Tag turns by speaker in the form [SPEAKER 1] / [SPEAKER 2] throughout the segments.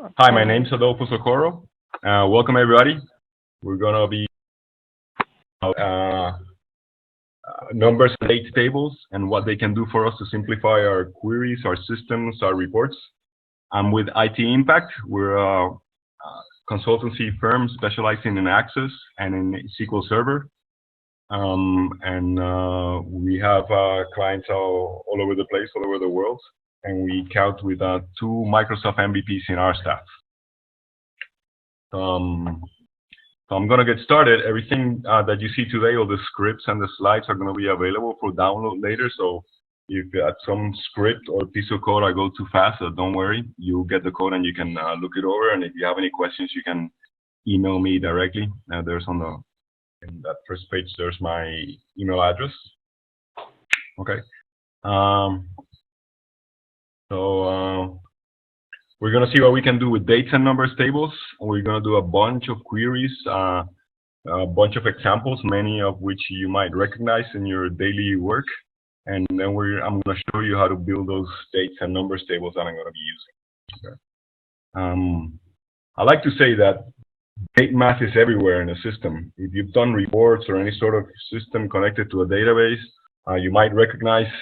[SPEAKER 1] Hi, my name's Adolfo Socorro. Welcome, everybody. We're going to be numbers and date tables and what they can do for us to simplify our queries, our systems, our reports. I'm with IT Impact. We're a consultancy firm specializing in Access and in SQL Server. We have clients all over the place, all over the world. And we count with 2 Microsoft MVPs in our staff. So I'm going to get started. Everything that you see today, all the scripts and the slides are going to be available for download later. So if at some script or piece of code I go too fast, don't worry. You'll get the code and you can look it over. And if you have any questions, you can email me directly. There's in that first page, there's my email address. Okay. We're going to see what we can do with dates and numbers tables. We're going to do a bunch of queries, a bunch of examples, many of which you might recognize in your daily work. And then I'm going to show you how to build those dates and numbers tables that I'm going to be using. Okay. I like to say that date math is everywhere in the system. If you've done reports or any sort of system connected to a database, you might recognize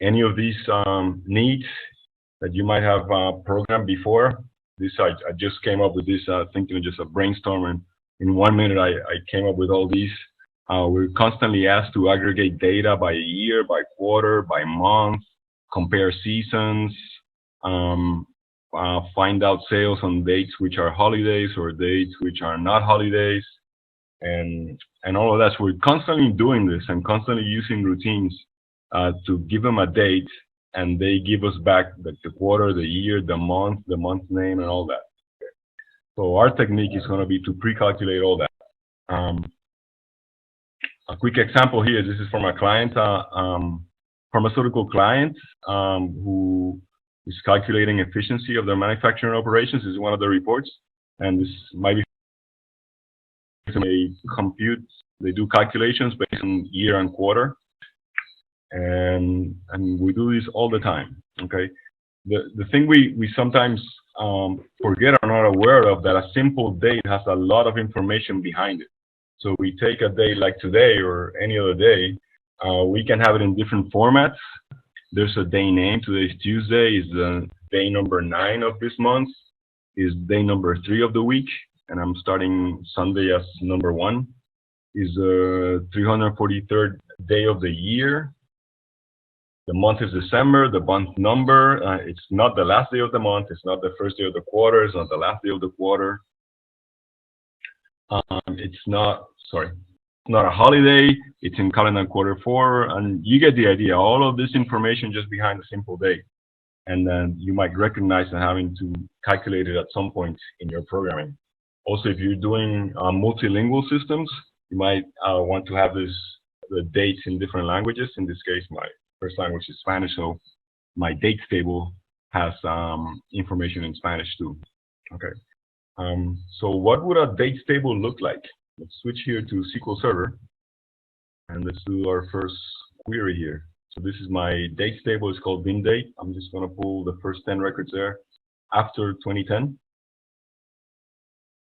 [SPEAKER 1] any of these needs that you might have programmed before. I just came up with this thinking just a brainstorm, and in 1 minute I came up with all these. We're constantly asked to aggregate data by year, by quarter, by month, compare seasons, find out sales on dates which are holidays or dates which are not holidays, and all of that. So we're constantly doing this and constantly using routines to give them a date, and they give us back the quarter, the year, the month name, and all that. Okay. So our technique is going to be to pre-calculate all that. A quick example here, this is from a client, pharmaceutical client, who is calculating efficiency of their manufacturing operations. This is one of the reports, and this might be they do calculations based on year and quarter. And we do this all the time. Okay, the thing we sometimes forget or not aware of, that a simple date has a lot of information behind it. So we take a day like today or any other day, we can have it in different formats. There's a day name. Today's Tuesday, is day number 9 of this month, is day number 3 of the week, and I'm starting Sunday as number 1. Is the 343rd day of the year. The month is December, the month number, it's not the last day of the month, it's not the first day of the quarter, it's not the last day of the quarter. It's not a holiday, it's in calendar quarter 4, and you get the idea. All of this information just behind a simple date. And then you might recognize and having to calculate it at some point in your programming. Also, if you're doing multilingual systems, you might want to have the dates in different languages. In this case, my first language is Spanish, so my dates table has information in Spanish too. Okay. So what would a dates table look like? Let's switch here to SQL Server, and let's do our first query here. So this is my dates table. It's called bin date. I'm just going to pull the first 10 records there after 2010,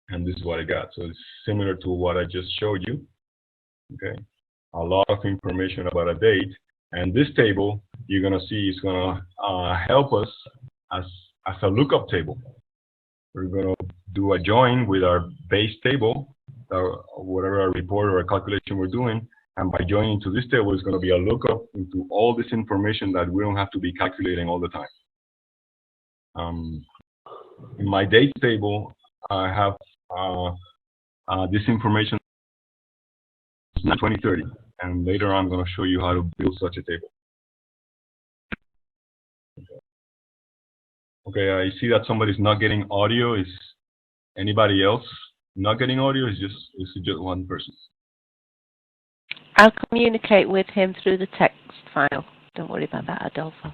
[SPEAKER 1] and this is what I got. So it's similar to what I just showed you. Okay, a lot of information about a date. And this table, you're going to see, is going to help us as a lookup table. We're going to do a join with our base table, whatever our report or a calculation we're doing. And by joining to this table, it's going to be a lookup into all this information that we don't have to be calculating all the time. In my dates table, I have this information in 2030. And later on, I'm going to show you how to build such a table. Okay, I see that somebody's not getting audio. Is anybody else not getting audio? Is it just one person?
[SPEAKER 2] I'll communicate with him through the text file. Don't worry about that, Adolfo.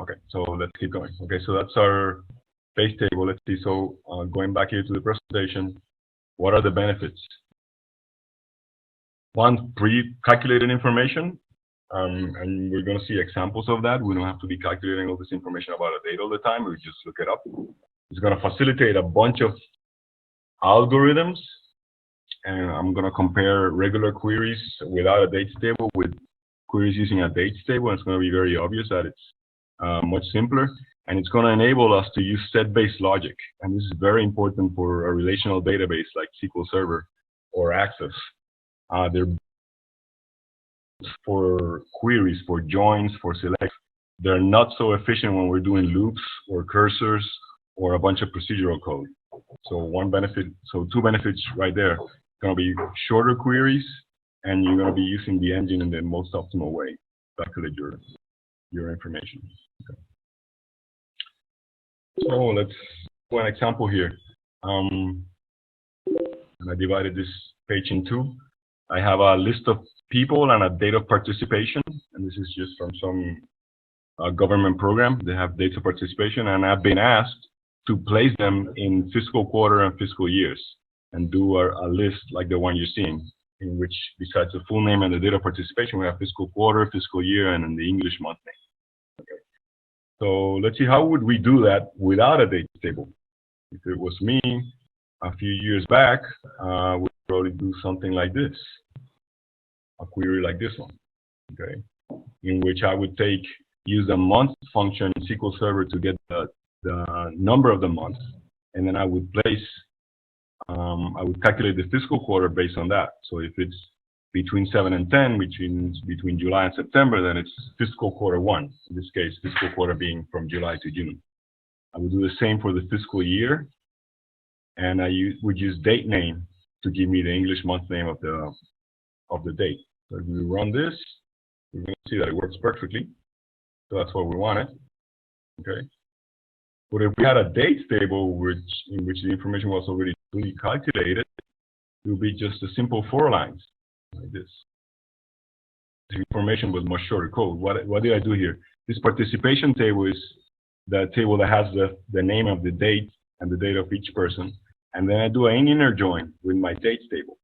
[SPEAKER 1] Okay, so let's keep going. Okay, so that's our base table. Let's see. So going back here to the presentation. What are the benefits? One, pre-calculated information. And we're going to see examples of that. We don't have to be calculating all this information about a date all the time. We just look it up. It's going to facilitate a bunch of algorithms, and I'm going to compare regular queries without a dates table with queries using a dates table. And it's going to be very obvious that it's much simpler. And it's going to enable us to use set-based logic. And this is very important for a relational database like SQL Server or Access. They're for queries, for joins, for selects. They're not so efficient when we're doing loops or cursors or a bunch of procedural code. So two benefits right there. It's going to be shorter queries, and you're going to be using the engine in the most optimal way to calculate your information. Okay. So let's do an example here. And I divided this page in two. I have a list of people and a date of participation, and this is just from some government program. They have dates of participation, and I've been asked to place them in fiscal quarter and fiscal years and do a list like the one you're seeing, in which besides the full name and the date of participation, we have fiscal quarter, fiscal year, and then the English month name. Okay. So let's see, how would we do that without a date table? If it was me a few years back, we'd probably do something like this, a query like this one, okay, in which I would use the month function in SQL Server to get the number of the month, and then I would I would calculate the fiscal quarter based on that. So if it's between 7 and 10, which means between July and September, then it's fiscal quarter 1. In this case, fiscal quarter being from July to June. I would do the same for the fiscal year, and I would use date name to give me the English month name of the date. So if we run this, we're going to see that it works perfectly. So that's what we wanted. Okay. But if we had a dates table in which the information was already fully calculated, it would be just a simple 4 lines like this. The information was much shorter code. What did I do here? This participation table is the table that has the name of the date and the date of each person. And then I do an inner join with my dates table.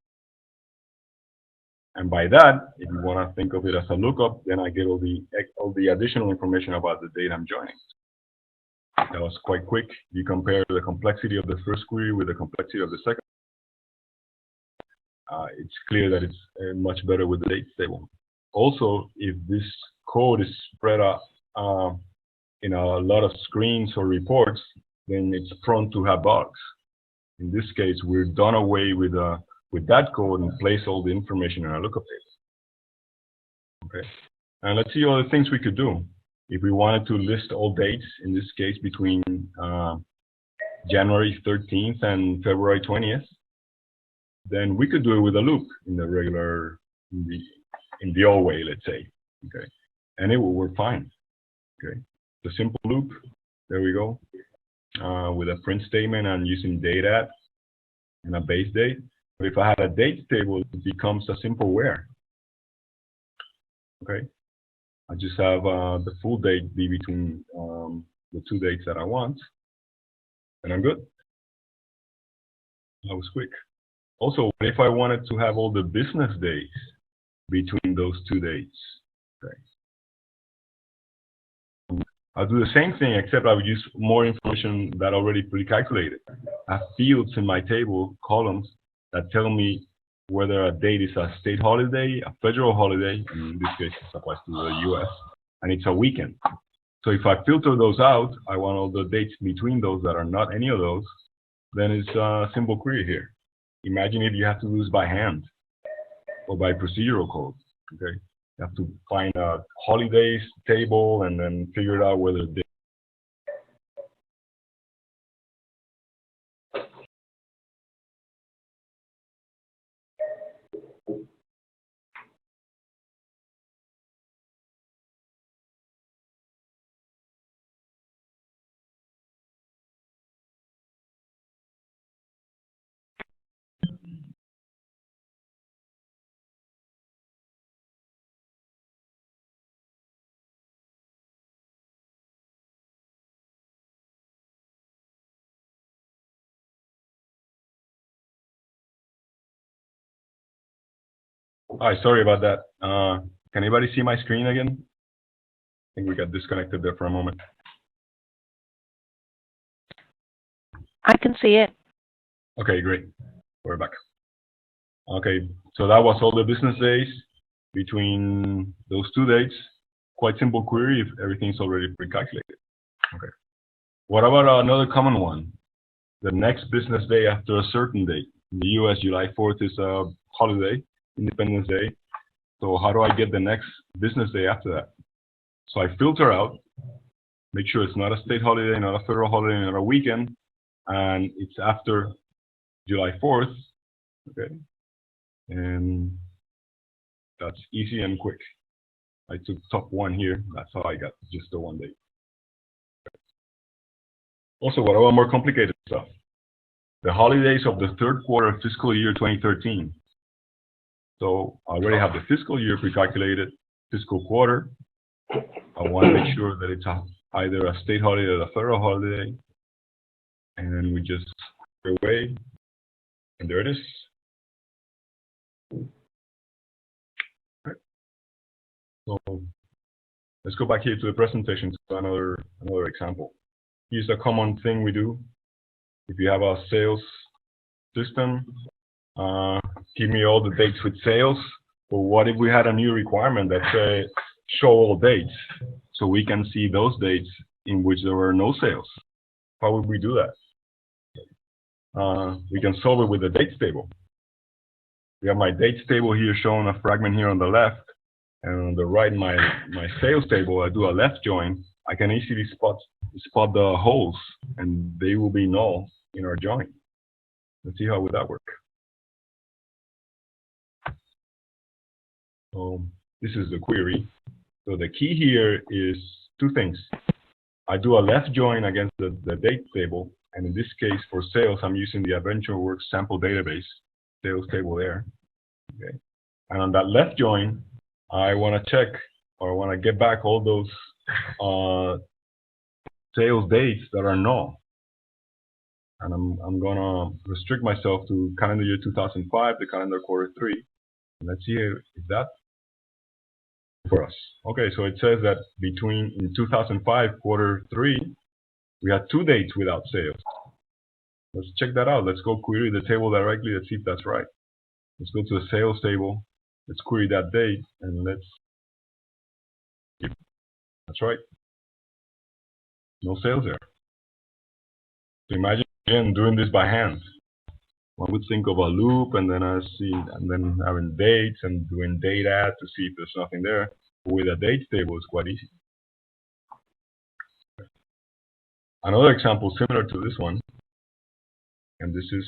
[SPEAKER 1] And by that, if you want to think of it as a lookup, then I get all the additional information about the date I'm joining. That was quite quick. You compare the complexity of the first query with the complexity of the second. It's clear that it's much better with the dates table. Also, if this code is spread out in a lot of screens or reports, then it's prone to have bugs. In this case, we're done away with that code and place all the information in a lookup table. Okay, and let's see all the things we could do. If we wanted to list all dates, in this case between January 13th and February 20th, then we could do it with a loop in the regular, in the old way, let's say. Okay, and it will work fine. Okay, the simple loop. There we go. With a print statement and using date at and a base date. But if I had a dates table, it becomes a simple where. Okay, I just have the full date be between the 2 dates that I want, and I'm good. That was quick. Also, if I wanted to have all the business days between those 2 dates, okay, I'll do the same thing, except I would use more information that already pre-calculated. I have fields in my table, columns, that tell me whether a date is a state holiday, a federal holiday, and in this case it applies to the US, and it's a weekend. So if I filter those out, I want all the dates between those that are not any of those, then it's a simple query here. Imagine if you have to do this by hand or by procedural code, okay? You have to find a holidays table and then figure out whether they. Sorry about that. Can anybody see my screen again? I think we got disconnected there for a moment.
[SPEAKER 2] I can see it.
[SPEAKER 1] Okay, great. We're back. Okay, so that was all the business days between those 2 dates. Quite simple query if everything's already pre-calculated. Okay. What about another common one? The next business day after a certain date. In the US, July 4th is a holiday, Independence Day. So how do I get the next business day after that? So I filter out, make sure it's not a state holiday, not a federal holiday, not a weekend, and it's after July 4th. Okay. And that's easy and quick. I took top 1 here. That's how I got just the 1 day. Also, what about more complicated stuff? The holidays of the 3rd quarter of fiscal year 2013. So I already have the fiscal year pre-calculated, fiscal quarter. I want to make sure that it's either a state holiday or a federal holiday. And then we just go away. And there it is. Okay. So let's go back here to the presentation to another example. Here's a common thing we do. If you have a sales system, give me all the dates with sales. But what if we had a new requirement that says show all dates, so we can see those dates in which there were no sales? How would we do that? We can solve it with the dates table. We have my dates table here showing a fragment here on the left, and on the right my sales table. I do a left join. I can easily spot the holes, and they will be null in our join. Let's see how would that work. So this is the query. So the key here is 2 things. I do a left join against the date table, and in this case for sales, I'm using the AdventureWorks sample database sales table there. Okay, and on that left join, I want to check, or I want to get back all those sales dates that are null. And I'm gonna restrict myself to calendar year 2005, the calendar quarter 3. And let's see if that for us. Okay, so it says that in 2005 quarter 3, we had 2 dates without sales. Let's check that out. Let's go query the table directly. Let's see if that's right. Let's go to the sales table. Let's query that date, and that's right. No sales there. So imagine again doing this by hand. One would think of a loop, and then having dates and doing date add to see if there's nothing there. But with a dates table, it's quite easy. Another example similar to this one, and this is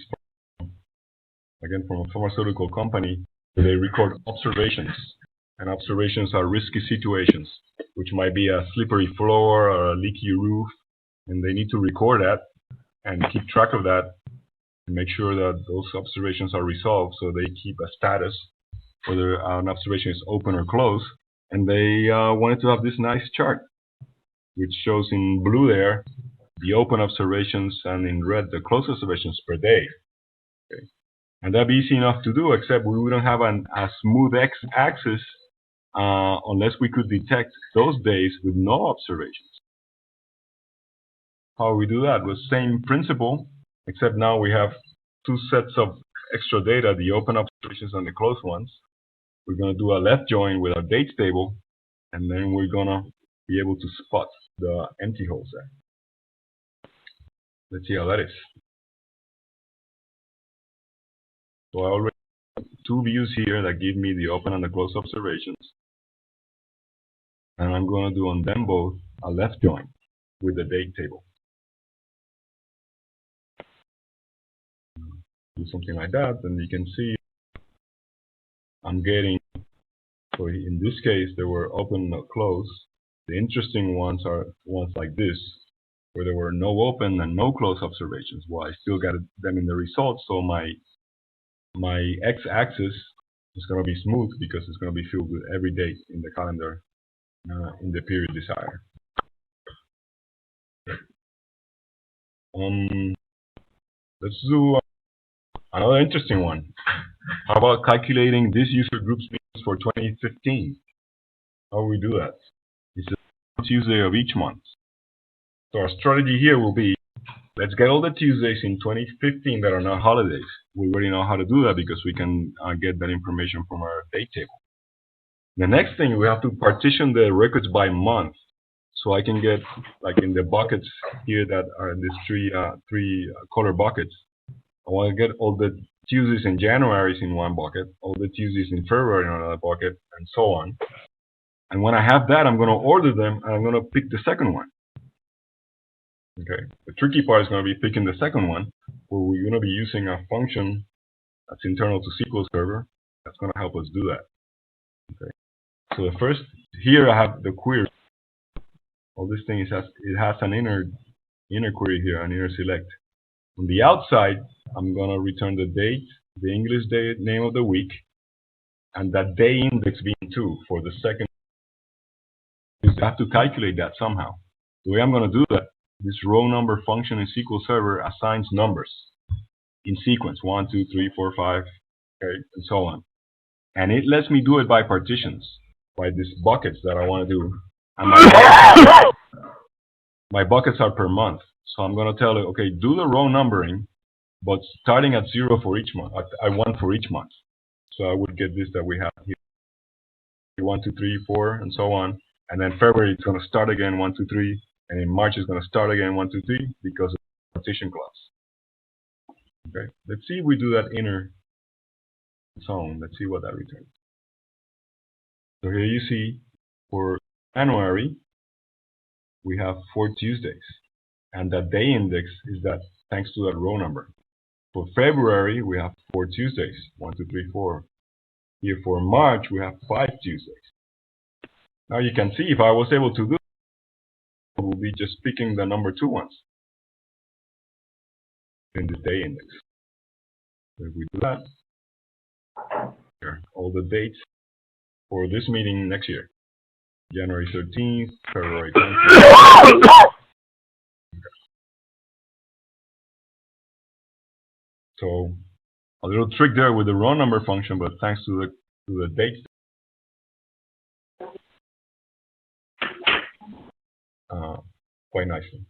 [SPEAKER 1] again from a pharmaceutical company. They record observations, and observations are risky situations, which might be a slippery floor or a leaky roof, and they need to record that and keep track of that and make sure that those observations are resolved. So they keep a status, whether an observation is open or closed, and they wanted to have this nice chart, which shows in blue there the open observations and in red the closed observations per day. Okay. And that'd be easy enough to do, except we wouldn't have a smooth x-axis unless we could detect those days with no observations. How we do that? With same principle, except now we have 2 sets of extra data, the open observations and the closed ones. We're going to do a left join with our dates table, and then we're going to be able to spot the empty holes there. Let's see how that is. So I already have 2 views here that give me the open and the closed observations. And I'm going to do on them both a left join with the date table. Do something like that, and you can see I'm getting, so in this case, there were open and closed. The interesting ones are ones like this, where there were no open and no closed observations. Well, I still got them in the results, so my x-axis is going to be smooth because it's going to be filled with every date in the calendar in the period desired. Let's do another interesting one. How about calculating this user group's means for 2015? How we do that? It's the Tuesday of each month. So our strategy here will be, let's get all the Tuesdays in 2015 that are not holidays. We already know how to do that because we can get that information from our date table. The next thing, we have to partition the records by month. So I can get, like in the buckets here that are in these three color buckets, I want to get all the Tuesdays in January in one bucket, all the Tuesdays in February in another bucket, and so on. And when I have that, I'm going to order them, and I'm going to pick the second one. Okay. The tricky part is going to be picking the second one, where we're going to be using a function that's internal to SQL Server. That's going to help us do that. Okay. So the first, here I have the query. All this thing it has an inner query here, an inner select. On the outside, I'm going to return the date, the English day, name of the week, and that day index being 2 for the second. I have to calculate that somehow. The way I'm going to do that, this row number function in SQL Server assigns numbers in sequence, 1, 2, 3, 4, 5, okay, and so on. And it lets me do it by partitions, by these buckets that I want to do. And my buckets are per month. So I'm going to tell it, okay, do the row numbering, but starting at 0 for each month, at 1 for each month. So I would get this that we have here, 1, 2, 3, 4, and so on. And then February, it's going to start again, 1, 2, 3. And in March, it's going to start again, 1, 2, 3, because of the partition clause. Okay, let's see if we do that inner zone. Let's see what that returns. So here you see, for January, we have 4 Tuesdays. And that day index is that, thanks to that row number. For February, we have 4 Tuesdays, 1, 2, 3, 4. Here for March, we have 5 Tuesdays. Now you can see if I was able to do it, I will be just picking the number 2 ones in the day index. So if we do that, here, all the dates for this meeting next year. January 13th, February 10th. So a little trick there with the row number function, but thanks to the dates, quite nicely.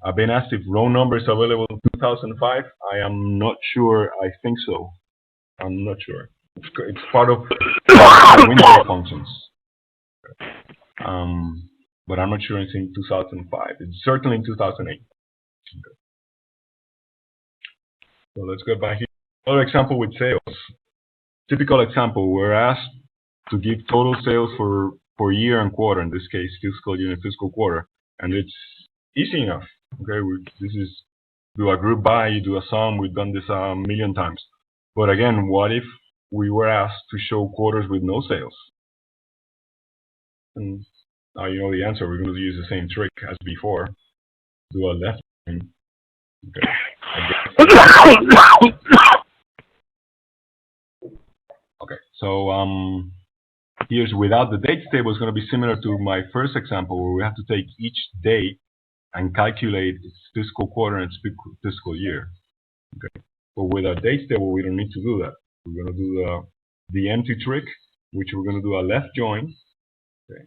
[SPEAKER 1] I've been asked if row number is available in 2005. I am not sure. I think so. I'm not sure. It's part of Windows functions. But I'm not sure it's in 2005. It's certainly in 2008. Okay. So let's go back here. Another example with sales. Typical example, we're asked to give total sales for year and quarter, in this case, fiscal year and fiscal quarter. And it's easy enough. Okay, this is do a group by, you do a sum. We've done this a million times. But again, what if we were asked to show quarters with no sales? And now you know the answer. We're going to use the same trick as before. Do a left. Okay. Okay. So here's without the dates table is going to be similar to my first example, where we have to take each date and calculate its fiscal quarter and its fiscal year. Okay. But with our dates table, we don't need to do that. We're going to do the empty trick, which we're going to do a left join, okay,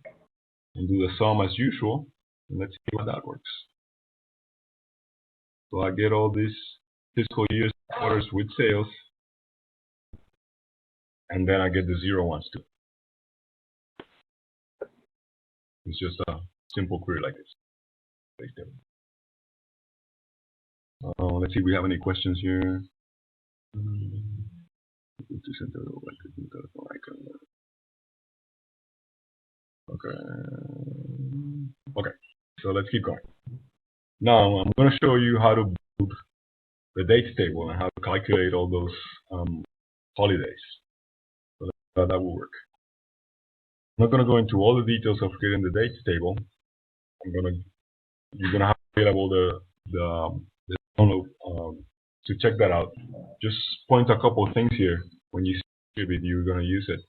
[SPEAKER 1] and do the sum as usual. And let's see how that works. So I get all these fiscal years, quarters with sales, and then I get the 0 ones too. It's just a simple query like this. Let's see if we have any questions here. Okay. Okay. So let's keep going. Now I'm going to show you how to build the dates table and how to calculate all those holidays. So that will work. I'm not going to go into all the details of creating the dates table. You're going to have available the download to check that out. Just point a couple of things here. When you see it, you're going to use it.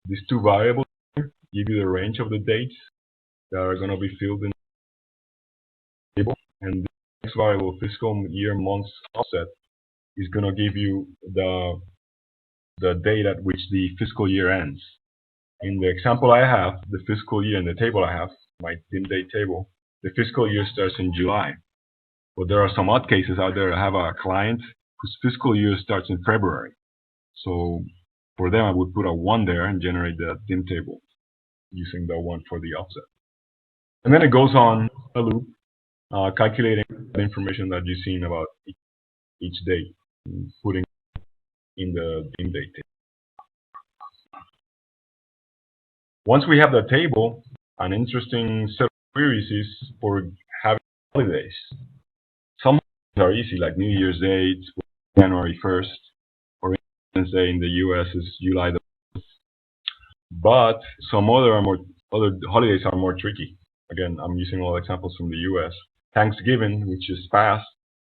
[SPEAKER 1] These 2 variables here give you the range of the dates that are going to be filled in the table, and the next variable, fiscal year months offset, is going to give you the date at which the fiscal year ends. In the example I have, the fiscal year in the table I have, my dim date table, the fiscal year starts in July. But there are some odd cases out there. I have a client whose fiscal year starts in February. So for them, I would put a 1 there and generate the dim table using the 1 for the offset. And then it goes on a loop, calculating the information that you've seen about each date, and putting in the dim date table. Once we have the table, an interesting set of queries is for having holidays. Some are easy, like New Year's Day, January 1st, or Independence Day in the US is July the 4th. But some other holidays are more tricky. Again, I'm using all examples from the US. Thanksgiving, which is fast,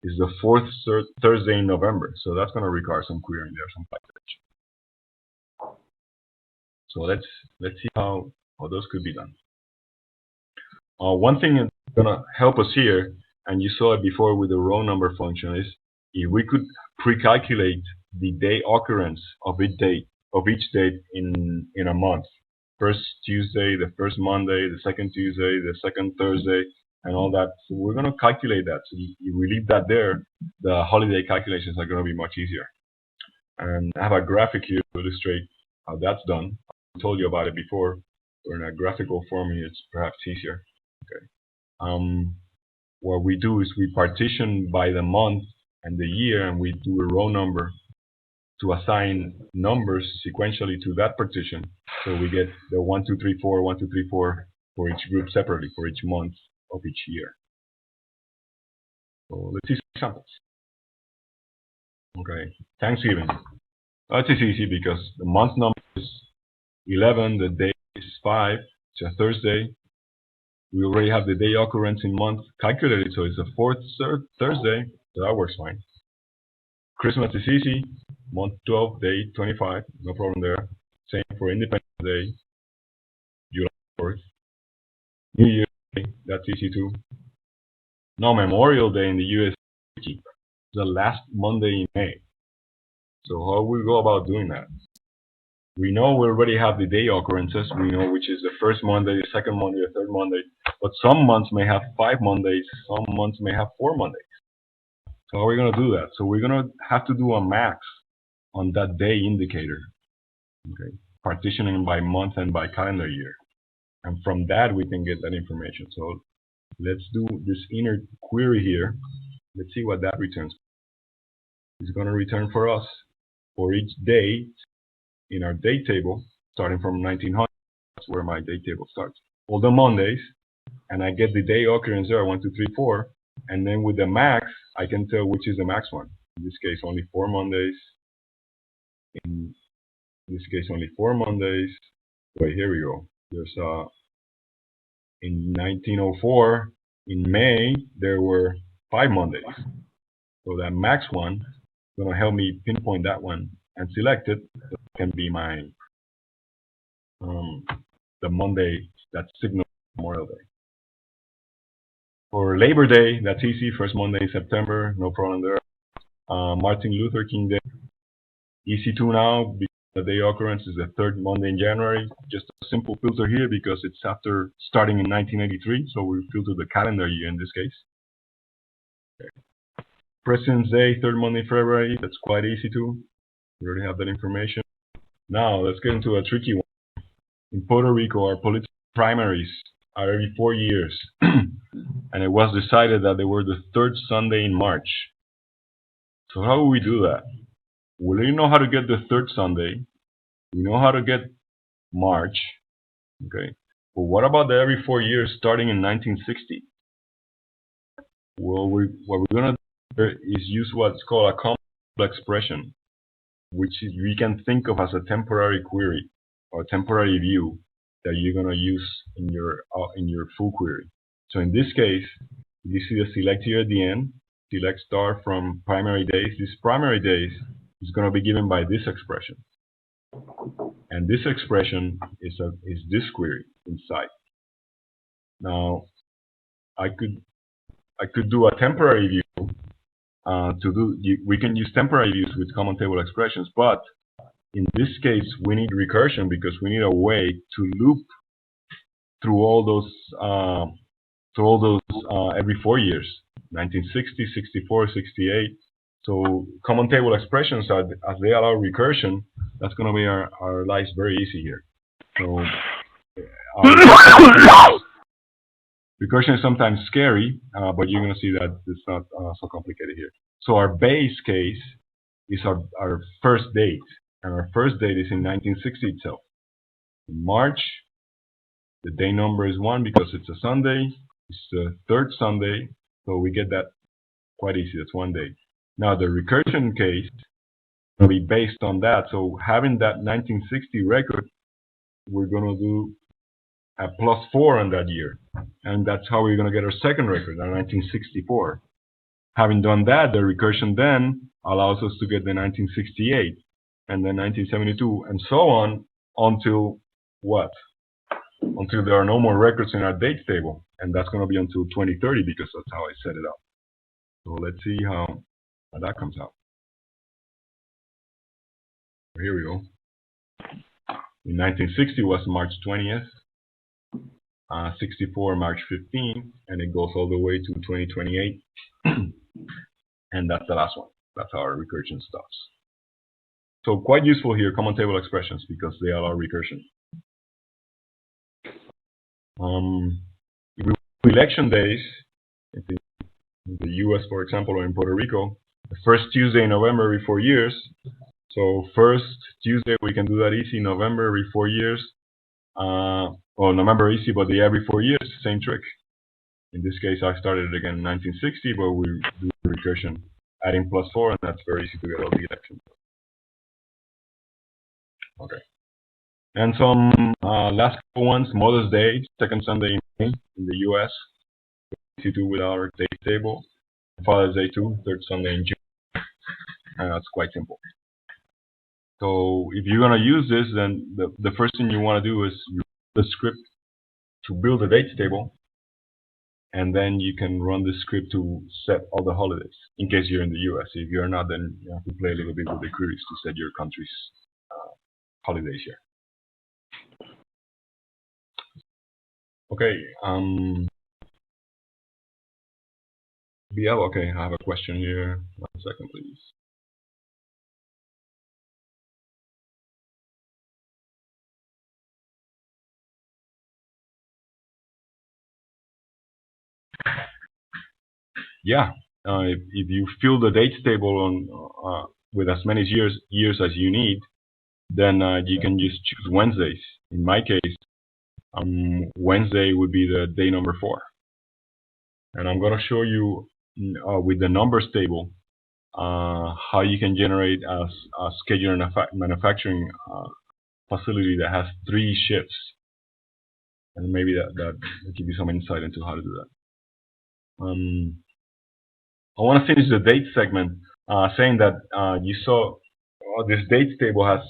[SPEAKER 1] is the 4th Thursday in November. So that's going to require some querying there, some calculation. So let's see how those could be done. One thing that's going to help us here, and you saw it before with the row number function, is if we could pre-calculate the day occurrence of each date in a month. First Tuesday, the first Monday, the second Tuesday, the second Thursday, and all that. So we're going to calculate that. So if we leave that there, the holiday calculations are going to be much easier. And I have a graphic here to illustrate how that's done. I told you about it before. So in a graphical form here, it's perhaps easier. Okay. What we do is we partition by the month and the year, and we do a row number to assign numbers sequentially to that partition. So we get the 1, 2, 3, 4, 1, 2, 3, 4 for each group separately for each month of each year. So let's see some examples. Okay, Thanksgiving. That is easy because the month number is 11, the day is 5, it's a Thursday. We already have the day occurrence in month calculated, so it's the 4th Thursday, so that works fine. Christmas is easy, month 12, day 25, no problem there. Same for Independence Day, July 4th. New Year's Day, that's easy too. Now Memorial Day in the US is the last Monday in May. So how do we go about doing that? We know we already have the day occurrences. We know which is the first Monday, the second Monday, the third Monday. But some months may have 5 Mondays. Some months may have 4 Mondays. So how are we going to do that? So we're going to have to do a max on that day indicator. Okay, partitioning by month and by calendar year. And from that, we can get that information. So let's do this inner query here. Let's see what that returns. It's going to return for us for each day in our date table, starting from 1900. That's where my date table starts. All the Mondays, and I get the day occurrence there, 1, 2, 3, 4. And then with the max, I can tell which is the max one. In this case, only 4 Mondays. In this case, only 4 Mondays. Wait, here we go. There's in 1904, in May, there were 5 Mondays. So that max one is going to help me pinpoint that one and select it. So it can be my the Monday that signals Memorial Day. For Labor Day, that's easy. First Monday in September, no problem there. Martin Luther King Day, easy too now because the day occurrence is the 3rd Monday in January. Just a simple filter here because it's after starting in 1983, so we filter the calendar year in this case. Okay. President's Day, 3rd Monday in February, that's quite easy too. We already have that information. Now let's get into a tricky one. In Puerto Rico, our political primaries are every 4 years, and it was decided that they were the 3rd Sunday in March. So how do we do that? We already know how to get the 3rd Sunday. We know how to get March. Okay, but what about the every 4 years starting in 1960? Well, what we're gonna do is use what's called a complex expression, which we can think of as a temporary query or temporary view that you're gonna use in your full query. So in this case, you see the select here at the end, select star from primary days. This primary days is going to be given by this expression, and this expression is this query inside. Now, I could do a temporary view. We can use temporary views with common table expressions, but in this case, we need recursion because we need a way to loop through all those every 4 years, 1960, 64, 68. So common table expressions, as they allow recursion, that's going to be our lives very easy here. So recursion is sometimes scary, but you're going to see that it's not so complicated here. So our base case is our first date, and our first date is in 1960 itself. In March, the day number is 1 because it's a Sunday. It's the third Sunday, so we get that quite easy. That's 1 day. Now the recursion case will be based on that. So having that 1960 record, we're going to do a +4 on that year, and that's how we're going to get our second record, our 1964. Having done that, the recursion then allows us to get the 1968, and then 1972, and so on until what? Until there are no more records in our dates table, and that's going to be until 2030 because that's how I set it up. So let's see how that comes out. Here we go. In 1960 was March 20th, 64 March 15th, and it goes all the way to 2028, and that's the last one. That's how our recursion stops. So quite useful here, common table expressions, because they allow recursion. Election days, in the US, for example, or in Puerto Rico, the first Tuesday in November every 4 years. So first Tuesday, we can do that easy. November every 4 years. Well, November easy, but the every 4 years, same trick. In this case, I started it again in 1960, but we do recursion, adding +4, and that's very easy to get all the elections. Okay. And some last couple ones, Mother's Day, second Sunday in May in the US. Easy to do with our date table. Father's Day too, third Sunday in June. And that's quite simple. So if you're going to use this, then the first thing you want to do is the script to build a dates table. And then you can run the script to set all the holidays, in case you're in the US. If you're not, then you have to play a little bit with the queries to set your country's holidays here. Okay. Okay, I have a question here. 1 second, please. Yeah, if you fill the dates table on with as many years as you need, then you can just choose Wednesdays. In my case, Wednesday would be the day number 4, and I'm going to show you with the numbers table how you can generate a schedule in a manufacturing facility that has 3 shifts, and maybe that will give you some insight into how to do that. I want to finish the date segment saying that you saw this dates table has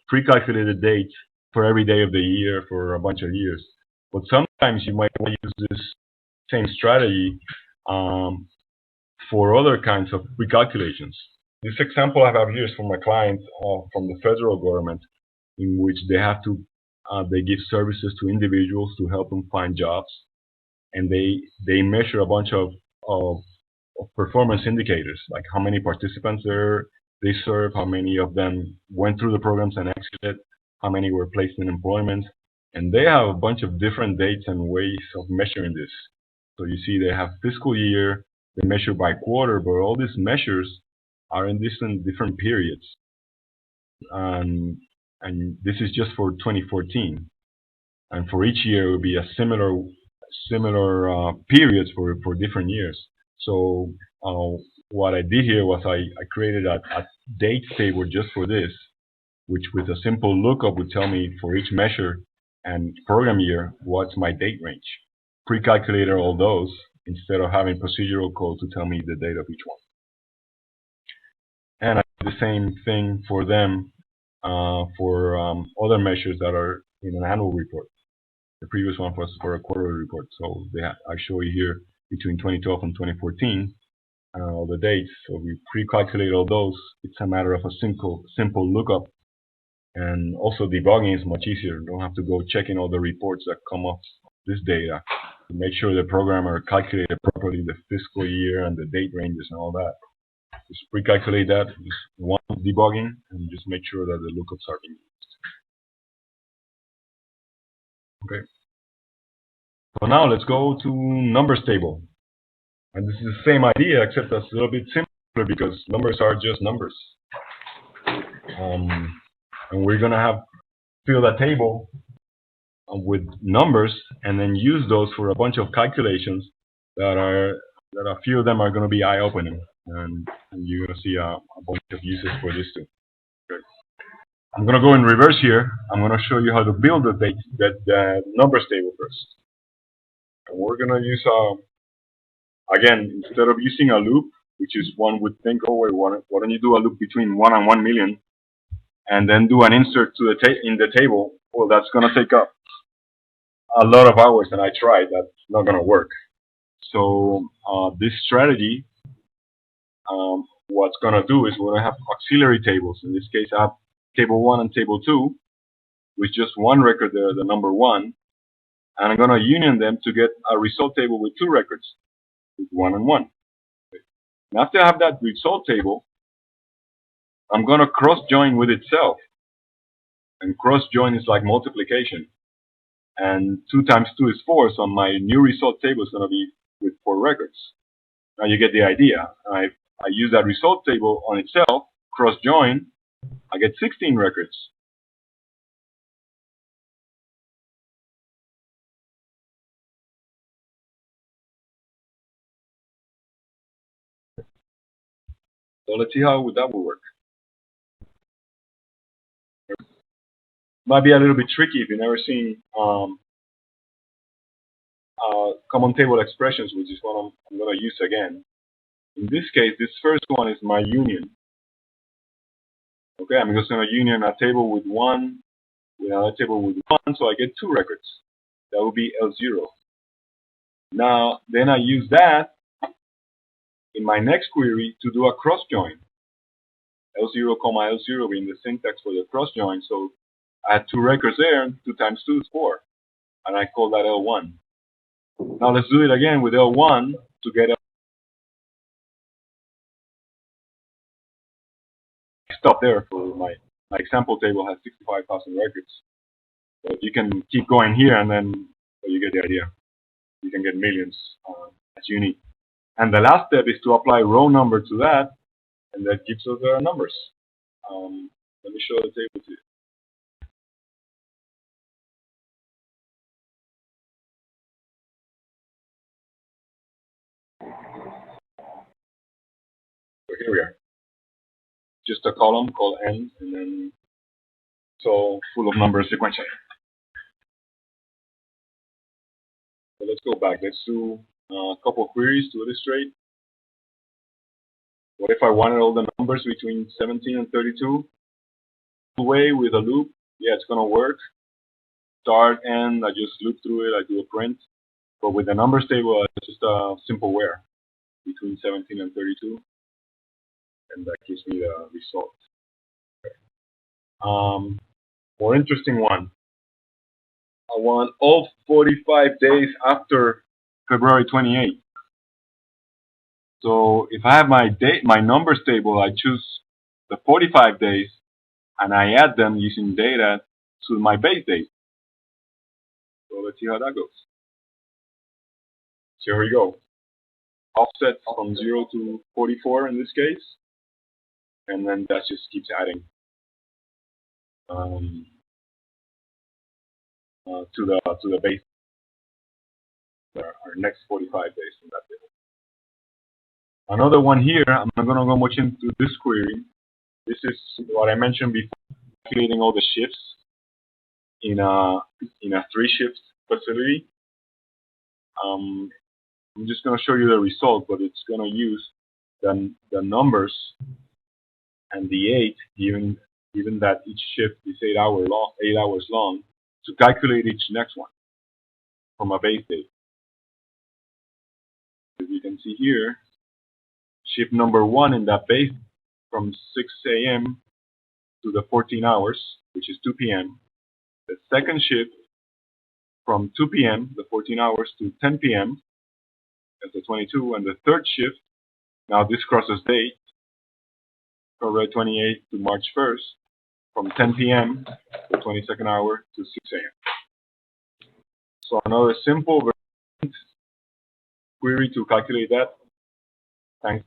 [SPEAKER 1] pre-calculated dates for every day of the year for a bunch of years. But sometimes you might want to use this same strategy for other kinds of pre-calculations. This example I have here is from a client from the federal government, in which they have to they give services to individuals to help them find jobs, and they measure a bunch of performance indicators, like how many participants they serve, how many of them went through the programs and exited, how many were placed in employment, and they have a bunch of different dates and ways of measuring this. So you see they have fiscal year, they measure by quarter, but all these measures are in different periods, and this is just for 2014, and for each year it will be a similar periods for different years. So what I did here was I created a dates table just for this, which with a simple lookup would tell me for each measure and program year what's my date range. Pre-calculated all those instead of having procedural code to tell me the date of each one. And I did the same thing for them for other measures that are in an annual report. The previous one was for a quarterly report, so I show you here between 2012 and 2014 all the dates. So we pre-calculate all those. It's a matter of a simple lookup And also debugging is much easier. You don't have to go checking all the reports that come off this data to make sure the programmer calculated properly the fiscal year and the date ranges and all that. Just pre-calculate that, just one debugging, and just make sure that the lookups are being used. Okay. So now let's go to numbers table. And this is the same idea, except it's a little bit simpler because numbers are just numbers. And we're going to have fill a table with numbers and then use those for a bunch of calculations that a few of them are going to be eye-opening. And you're going to see a bunch of uses for this too. Okay. I'm going to go in reverse here. I'm going to show you how to build the numbers table first. And we're going to use, again, instead of using a loop, which is one would think, oh, wait, why don't you do a loop between 1 and 1 million and then do an insert to in the table? Well, that's going to take up a lot of hours, and I tried. That's not going to work. So this strategy, what's going to do is we're going to have auxiliary tables. In this case, I have table 1 and table 2 with just one record there, the number 1. And I'm going to union them to get a result table with 2 records, with 1 and 1. And after I have that result table, I'm going to cross-join with itself. And cross-join is like multiplication. And 2 times 2 is 4, so my new result table is going to be with 4 records. Now you get the idea. I use that result table on itself, cross-join, I get 16 records. So let's see how that will work. Might be a little bit tricky if you've never seen common table expressions, which is what I'm going to use again. In this case, this first one is my union. Okay, I'm just going to union a table with 1, with another table with 1, so I get 2 records. That will be L0. Now, then I use that in my next query to do a cross join. L0, L0 being the syntax for the cross join. So I had 2 records there, and 2 times 2 is 4. And I call that L1. Now let's do it again with L1 to get L. Stop there for my example table has 65,000 records. But you can keep going here, and then you get the idea. You can get millions as you need. And the last step is to apply row number to that, and that gives us our numbers. Let me show the table to you. So here we are. Just a column called n, and then so full of numbers sequentially. So let's go back. Let's do a couple of queries to illustrate. What if I wanted all the numbers between 17 and 32? Way with a loop, yeah, it's going to work. Start, end, I just loop through it, I do a print. But with the numbers table, it's just a simple where between 17 and 32. And that gives me the result. Okay. More interesting one. I want all 45 days after February 28th. So if I have my numbers table, I choose the 45 days and I add them using data to my base date. So let's see how that goes. So here we go. Offset from 0 to 44 in this case. And then that just keeps adding to the base. Our next 45 days from that table. Another one here, I'm not going to go much into this query. This is what I mentioned before, calculating all the shifts in a 3-shift facility. I'm just going to show you the result, but it's going to use the numbers and the 8, given that each shift is 8 hours long, to calculate each next one from a base date. As you can see here, shift number 1 in that base from 6 a.m. to the 14 hours, which is 2 p.m. The second shift from 2 p.m., the 14 hours, to 10 p.m., that's the 22. And the third shift, now this crosses date, February 28th to March 1st, from 10 p.m., the 22nd hour, to 6 a.m. So another simple query to calculate that. Thanks.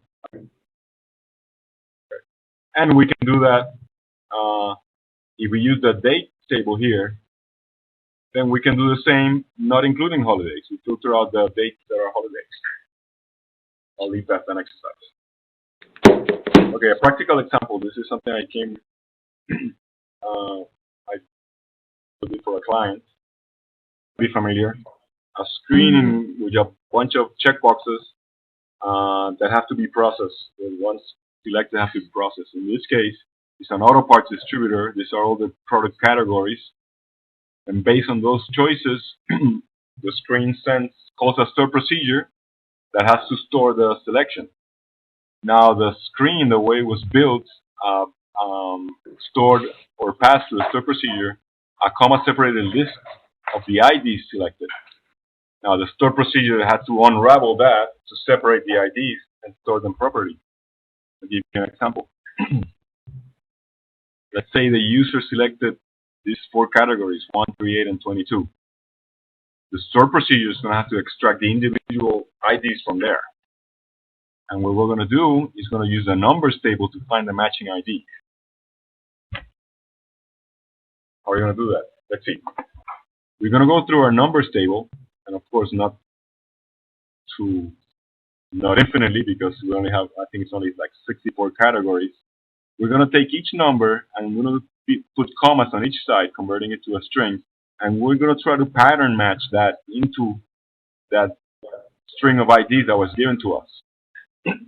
[SPEAKER 1] And we can do that if we use the date table here. Then we can do the same, not including holidays. We filter out the dates that are holidays. I'll leave that an exercise. Okay, a practical example. This is something I did for a client. Be familiar. A screen with a bunch of checkboxes that have to be processed. Once selected, have to be processed. In this case, it's an auto parts distributor. These are all the product categories. And based on those choices, the screen calls a store procedure that has to store the selection. Now, the screen, the way it was built, stored or passed to the store procedure a comma-separated list of the IDs selected. Now, the store procedure had to unravel that to separate the IDs and store them properly. I'll give you an example. Let's say the user selected these 4 categories, 1, 3, 8, and 22. The store procedure is going to have to extract the individual IDs from there. And what we're going to do is going to use a numbers table to find the matching ID. How are you going to do that? Let's see. We're going to go through our numbers table, and of course not infinitely, because we only have, I think it's only like 64 categories. We're going to take each number and we're going to put commas on each side, converting it to a string, and we're going to try to pattern match that into that string of IDs that was given to us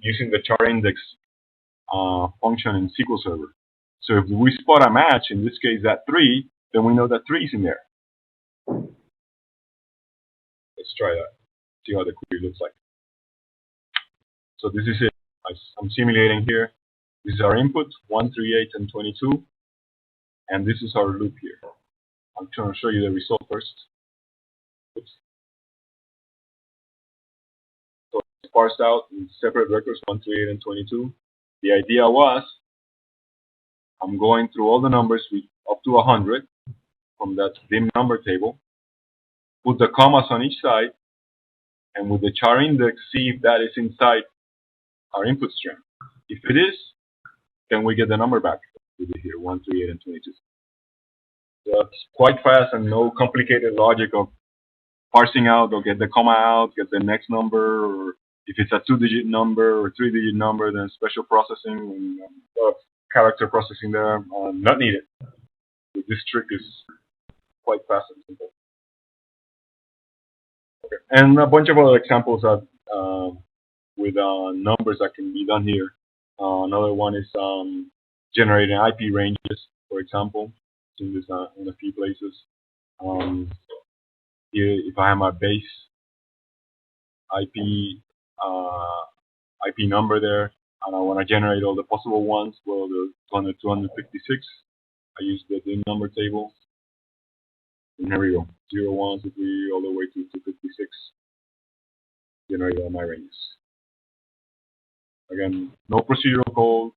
[SPEAKER 1] using the char index function in SQL Server. So if we spot a match, in this case that 3, then we know that 3 is in there. Let's try that, see how the query looks like. So this is it. I'm simulating here. This is our input, 1, 3, 8, and 22. And this is our loop here. I'm trying to show you the result first. Oops. So it's parsed out in separate records, 1, 3, 8, and 22. The idea was, I'm going through all the numbers up to 100 from that dim number table, put the commas on each side, and with the char index, see if that is inside our input string. If it is, then we get the number back. We did here, 1, 3, 8, and 22. So that's quite fast and no complicated logic of parsing out or get the comma out, get the next number, or if it's a 2-digit number or 3-digit number, then special processing and character processing there, not needed. This trick is quite fast and simple. Okay. And a bunch of other examples with numbers that can be done here. Another one is generating IP ranges, for example. Seen this in a few places. Here, if I have my base IP number there, and I want to generate all the possible ones, well, the 256, I use the dim number table. And here we go, 0, 1, 2, 3, all the way to 256. Generate all my ranges. Again, no procedural code,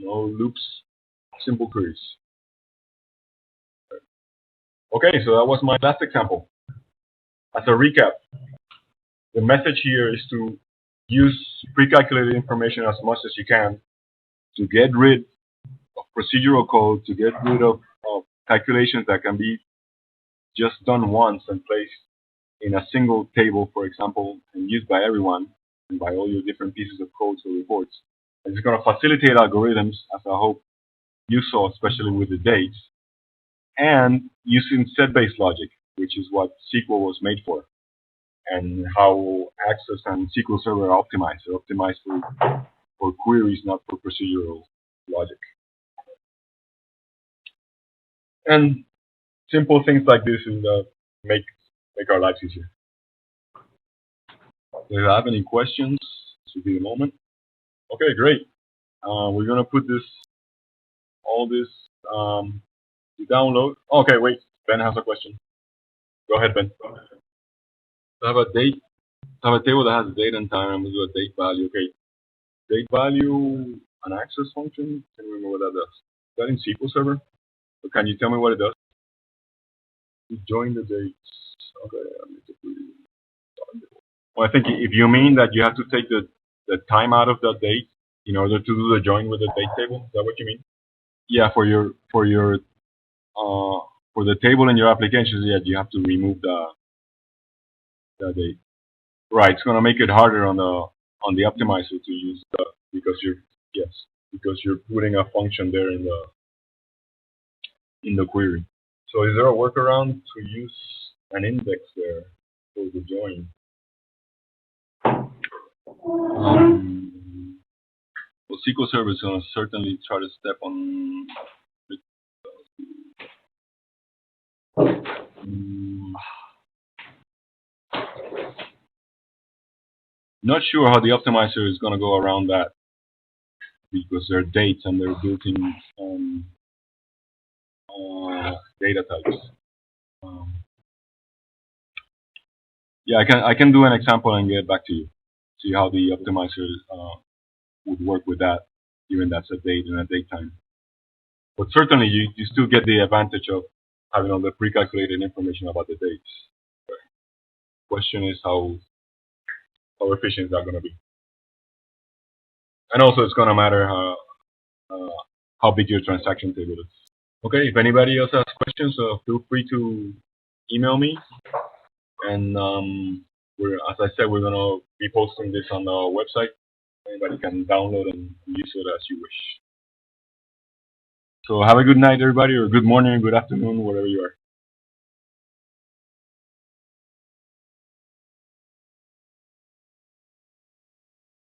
[SPEAKER 1] no loops, simple queries. Okay, so that was my last example. As a recap, the message here is to use pre-calculated information as much as you can to get rid of procedural code, to get rid of calculations that can be just done once and placed in a single table, for example, and used by everyone and by all your different pieces of code or reports. And it's going to facilitate algorithms, as I hope you saw, especially with the dates, and using set-based logic, which is what SQL was made for, and how Access and SQL Server are optimized. They're optimized for queries, not for procedural logic. And simple things like this is make our lives easier. If you have any questions, this will be the moment. Okay, great. We're gonna put all this to download. Okay, wait. Ben has a question. Go ahead, Ben. I have a date. I have a table that has a date and time. I'm going to do a date value. Okay. Date value, an access function. Can you remember what that does? Is that in SQL Server? Or can you tell me what it does? Join the dates. Okay. Well, I think if you mean that you have to take the time out of that date in order to do the join with the date table, is that what you mean? Yeah, for the table in your applications, yeah, you have to remove the date. Right, it's gonna make it harder on the optimizer to use because you're putting a function there in the query. So is there a workaround to use an index there for the join? Well, SQL Server is gonna certainly try to step on. Not sure how the optimizer is going to go around that because there are dates and they're built-in data types. Yeah, I can do an example and get back to you. See how the optimizer would work with that, given that's a date and a date time. But certainly you still get the advantage of having all the pre-calculated information about the dates. Question is how efficient is that going to be? And also it's going to matter how big your transaction table is. Okay, if anybody else has questions, feel free to email me. And as I said, we're gonna be posting this on our website. Anybody can download and use it as you wish. So have a good night, everybody, or good morning, good afternoon, wherever you are.